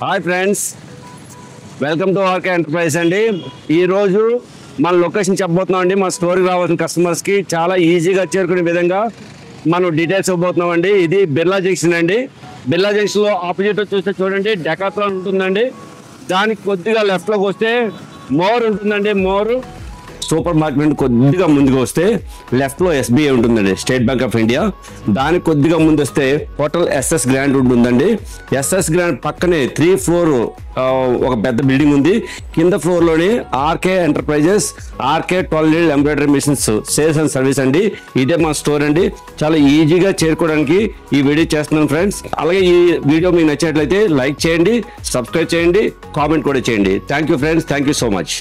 Hi friends, welcome to R K enterprise అండి. ఈరోజు మన లొకేషన్ చెప్పబోతున్నాం అండి. మా స్టోర్కి రావాల్సిన కస్టమర్స్కి చాలా ఈజీగా చేరుకునే విధంగా మనం డీటెయిల్స్ ఇవ్వబోతున్నాం అండి. ఇది బిర్లా జంక్షన్ అండి. బిర్లా జంక్షన్లో ఆపోజిట్ చూస్తే చూడండి డెకాథ్లాన్ ఉంటుందండి. దానికి కొద్దిగా లెఫ్ట్లోకి వస్తే మోర్ ఉంటుందండి. మోర్ సూపర్ మార్కెట్ కొద్దిగా ముందుకు వస్తే లెఫ్ట్లో ఎస్బీఐ ఉంటుందండి, స్టేట్ బ్యాంక్ ఆఫ్ ఇండియా. దానికి కొద్దిగా ముందు వస్తే హోటల్ ఎస్ఎస్ గ్రాండ్ ఉంటుందండి. ఎస్ఎస్ గ్రాండ్ పక్కనే 3th floor ఒక పెద్ద బిల్డింగ్ ఉంది. కింద ఫ్లోర్లోని RK enterprises, RK 12 needle embroidery machines sales and service అండి. ఇదే మా స్టోర్ అండి. చాలా ఈజీగా చేరుకోవడానికి ఈ వీడియో చేస్తున్నాను ఫ్రెండ్స్. అలాగే ఈ వీడియో మీకు నచ్చినట్లయితే లైక్ చేయండి, సబ్స్క్రైబ్ చేయండి, కామెంట్ కూడా చేయండి. Thank you friends, thank you so much.